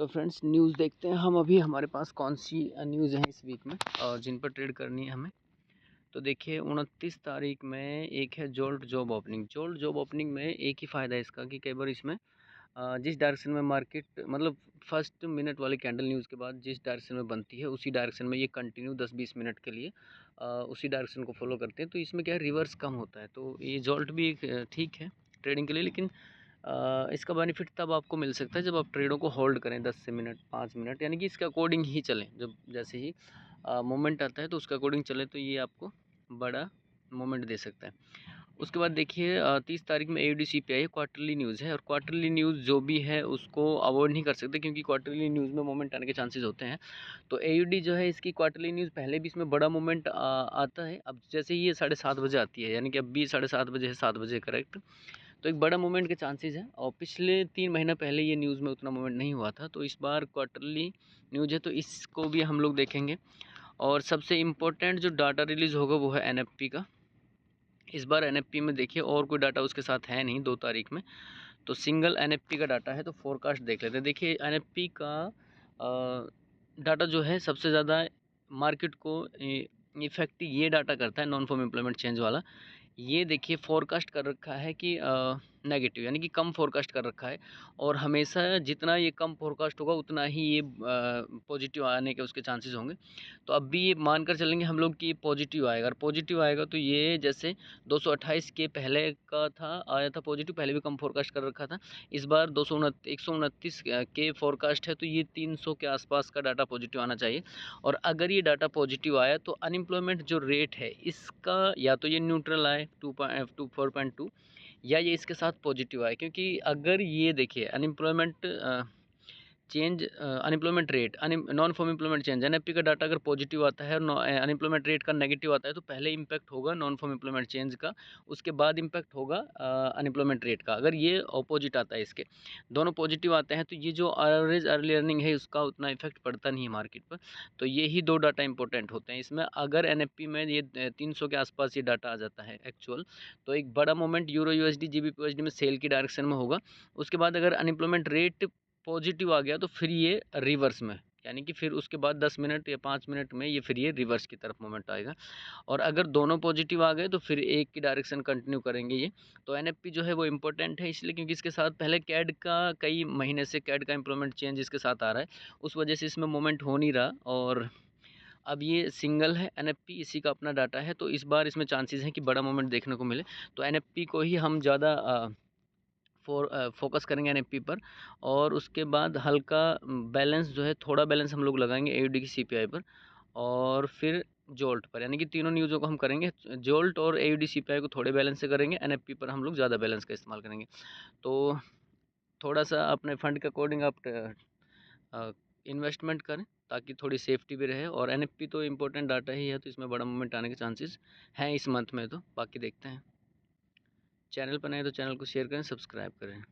तो friends news देखते हैं हम अभी हमारे पास कौन सी न्यूज़ है इस वीक में और जिन पर ट्रेड करनी है हमें। तो देखिए 29 तारीख में एक है jolt job opening. Jolt job opening में एक ही फ़ायदा है इसका कि कई बार इसमें जिस डायरेक्शन में मार्केट मतलब फर्स्ट मिनट वाली कैंडल न्यूज़ के बाद जिस डायरेक्शन में बनती है उसी डायरेक्शन में ये कंटिन्यू 10-20 मिनट के लिए उसी डायरेक्शन को फॉलो करते हैं। तो इसमें क्या है, रिवर्स कम होता है। तो ये जोल्ट भी एक ठीक है ट्रेडिंग के लिए, लेकिन इसका बेनिफिट तब आपको मिल सकता है जब आप ट्रेडों को होल्ड करें 10 से मिनट 5 मिनट, यानी कि इसके अकॉर्डिंग ही चलें। जब जैसे ही मोमेंट आता है तो उसके अकॉर्डिंग चले तो ये आपको बड़ा मोमेंट दे सकता है। उसके बाद देखिए 30 तारीख में AUD CPI क्वार्टरली न्यूज़ है, और क्वार्टरली न्यूज़ जो भी है उसको अवॉइड नहीं कर सकते क्योंकि क्वार्टरली न्यूज़ में मोमेंट आने के चांसेस होते हैं। तो AUD जो है इसकी क्वार्टरली न्यूज़ पहले भी इसमें बड़ा मोमेंट आता है। अब जैसे ये 7:30 बजे आती है, यानी कि अब भी 7:30 बजे है, 7 बजे करेक्ट, तो एक बड़ा मूवमेंट के चांसेस हैं। और पिछले 3 महीना पहले ये न्यूज़ में उतना मूवमेंट नहीं हुआ था, तो इस बार क्वार्टरली न्यूज़ है तो इसको भी हम लोग देखेंगे। और सबसे इम्पोर्टेंट जो डाटा रिलीज़ होगा वो है NFP का। इस बार NFP में देखिए और कोई डाटा उसके साथ है नहीं 2 तारीख में, तो सिंगल NFP का डाटा है। तो फोरकास्ट देख लेते हैं। देखिए NFP का डाटा जो है सबसे ज़्यादा मार्केट को इफेक्ट ये डाटा करता है, नॉन फॉर्म एम्प्लॉयमेंट चेंज वाला। ये देखिए फोरकास्ट कर रखा है कि नेगेटिव, यानी कि कम फोरकास्ट कर रखा है। और हमेशा जितना ये कम फोरकास्ट होगा उतना ही ये पॉजिटिव आने के उसके चांसेस होंगे। तो अब भी ये मानकर चलेंगे हम लोग कि ये पॉजिटिव आएगा। और पॉजिटिव आएगा तो ये जैसे 228 के पहले का था, आया था पॉजिटिव, पहले भी कम फोरकास्ट कर रखा था। इस बार 129 के फोरकास्ट है, तो ये 300 के आसपास का डाटा पॉजिटिव आना चाहिए। और अगर ये डाटा पॉजिटिव आया तो अनएम्प्लॉयमेंट जो रेट है इसका या तो ये न्यूट्रल आए 4.2, या ये इसके साथ पॉजिटिव आए। क्योंकि अगर ये देखिए unemployment change, unemployment rate, non farm employment change, NFP का डाटा अगर पॉजिटिव आता है और अनएम्प्लॉयमेंट रेट का नेगेटिव आता है तो पहले इम्पैक्ट होगा नॉन फॉर्म एम्प्लॉयमेंट चेंज का, उसके बाद इम्पैक्ट होगा अनएम्प्लॉयमेंट रेट का। अगर ये ऑपोजिट आता है, इसके दोनों पॉजिटिव आते हैं, तो ये जो एवरेज अर्ली अर्निंग है उसका उतना इफेक्ट पड़ता नहीं है मार्केट पर। तो ये ही 2 डाटा इंपॉर्टेंट होते हैं इसमें। अगर NFP में ये 300 के आसपास ये डाटा आ जाता है एक्चुअल, तो एक बड़ा moment euro USD GBP USD में सेल की डायरेक्शन में होगा। उसके बाद अगर अनएम्प्लॉयमेंट रेट पॉजिटिव आ गया तो फिर ये रिवर्स में, यानी कि फिर उसके बाद 10 मिनट या 5 मिनट में ये फिर ये रिवर्स की तरफ मोमेंट आएगा। और अगर दोनों पॉजिटिव आ गए तो फिर एक की डायरेक्शन कंटिन्यू करेंगे ये। तो NFP जो है वो इम्पोर्टेंट है इसलिए क्योंकि इसके साथ पहले कैड का कई महीने से कैड का एम्प्लॉयमेंट चेंज इसके साथ आ रहा है, उस वजह से इसमें मोमेंट हो नहीं रहा। और अब ये सिंगल है NFP, इसी का अपना डाटा है, तो इस बार इसमें चांसेस हैं कि बड़ा मोमेंट देखने को मिले। तो NFP को ही हम ज़्यादा फोकस करेंगे NFP पर। और उसके बाद हल्का बैलेंस जो है, थोड़ा बैलेंस हम लोग लगाएंगे AUD की CPI पर, और फिर जोल्ट पर, यानी कि तीनों न्यूज़ों को हम करेंगे। जोल्ट और AUD CPI को थोड़े बैलेंस से करेंगे, NFP पर हम लोग ज़्यादा बैलेंस का इस्तेमाल करेंगे। तो थोड़ा सा अपने फंड के अकॉर्डिंग आप इन्वेस्टमेंट करें ताकि थोड़ी सेफ्टी भी रहे। और NFP तो इम्पोर्टेंट डाटा ही है, तो इसमें बड़ा मूवमेंट आने के चांसेस हैं इस मंथ में। तो बाकी देखते हैं। चैनल पर नए तो चैनल को शेयर करें, सब्सक्राइब करें।